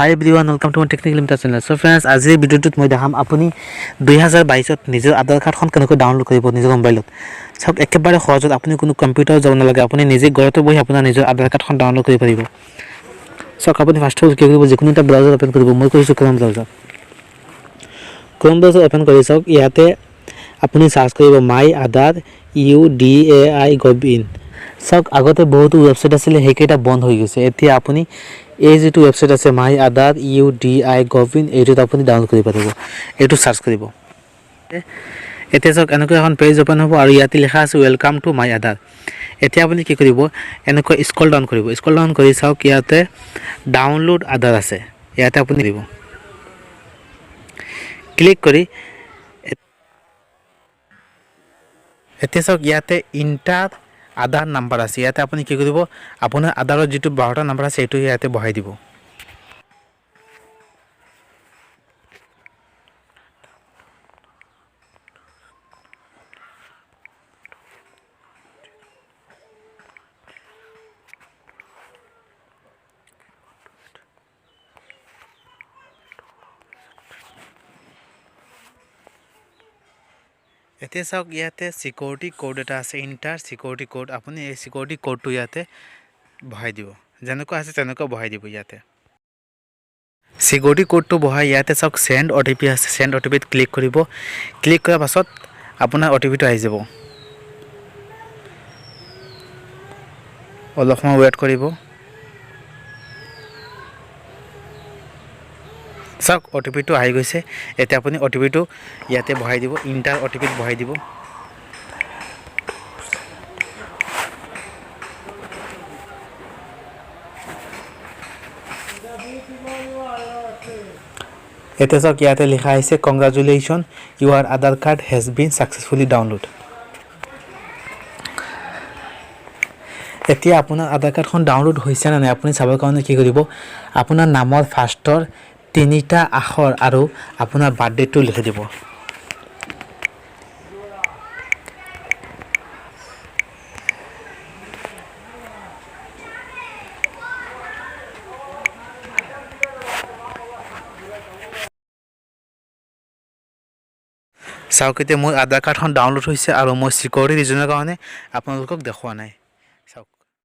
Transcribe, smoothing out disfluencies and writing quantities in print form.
Hi everyone, welcome to my technical Emtaj channel. So friends, আজিৰ ভিডিঅ'টোত মই দেখাম আপুনি 2022 ত নিজৰ আধাৰ কাৰ্ডখন কেনেকৈ ডাউনলোড কৰিব নিজৰ মোবাইলত। সব একেবাৰে সহজত আপুনি কোনো কম্পিউটাৰ যাব নালাগে, আপুনি নিজে ঘৰতে বহি আপোনাৰ নিজৰ আধাৰ কাৰ্ডখন ডাউনলোড কৰিব পাৰিব। সব আপুনি ফাৰ্স্ট অফ কি কৰিব, যিকোনো এটা ব্ৰাউজাৰ ওপেন কৰিব। মই কৈছো Chrome browser. Chrome browser open কৰি চাওক, ইয়াতে আপুনি সাৰ্চ কৰিব মাই আধাৰ UDAI.gov.in। সব আগতে বহুত ওয়েবসাইট আছিল, হেকেটা বন্ধ হৈ গৈছে। এতিয়া আপুনি এই যেটো ওয়েবসাইট আছে মাই আধাৰ UDAI.gov.in, এইটোত আপুনি ডাউনলোড কৰিব পাৰিব। এইটো সাৰ্চ কৰিব। এতিয়া সব এনেকৈ এখন পেজ ওপেন হ'ব আৰু ইয়াতে লেখা আছে ওয়েলকাম টু মাই আধাৰ। এতিয়া আপুনি কি কৰিব, এনেকৈ স্ক্ৰল ডাউন কৰিব। স্ক্ৰল ডাউন কৰি চাওক, ইয়াতে ডাউনলোড আধাৰ আছে, ইয়াতে আপুনি দিব। ক্লিক কৰি এতিয়া সব ইয়াতে ইন্টাৰ আধাৰ নাম্বাৰ আছে, ইয়াতে আপুনি কি কৰিব, আপোনাৰ আধাৰৰ যেটো 12টা নাম্বাৰ আছে এইটো ইয়াতে বহাই দিব। এতিয়া চাওক, ইয়াতে সিকিউৰিটি কোড এটা আছে, ইন্টাৰ সিকিউৰিটি কোড। আপুনি এই সিকিউৰিটি কোডটো ইয়াতে বহাই দিব, যেনেকৈ আছে তেনেকৈ বহাই দিব। ইয়াতে সিকিউৰিটি কোডটো বহাই ইয়াতে চাওক সেন্ড OTP আছে, সেন্ড OTPত ক্লিক কৰিব। ক্লিক কৰাৰ পাছত আপোনাৰ OTPটো আহি যাব। অলপ সময় ওয়েট কৰিব। চাওক OTPটো আহি গৈছে। এতিয়া আপুনি OTPটো ইয়াতে বহাই দিব, ইন্টাৰ OTPত বহাই দিব। এতিয়া চাওক, ইয়াতে লিখা আছে congratulation, Euro Aadhaar card has been successfully download. এতিয়া আপোনাৰ আধাৰ কাৰ্ডখন ডাউনলোড হৈছে নে নাই আপুনি চাবৰ কাৰণে কি কৰিব, আপোনাৰ নামৰ ফাৰ্ষ্টৰ 3টা আখৰ আৰু আপোনাৰ বাৰ্থডেটো লিখি দিব। চাওক, এতিয়া মোৰ আধাৰ কাৰ্ডখন ডাউনলোড হৈছে আৰু মই সিকিউৰিটি ৰিজনৰ কাৰণে আপোনালোকক দেখুৱা নাই।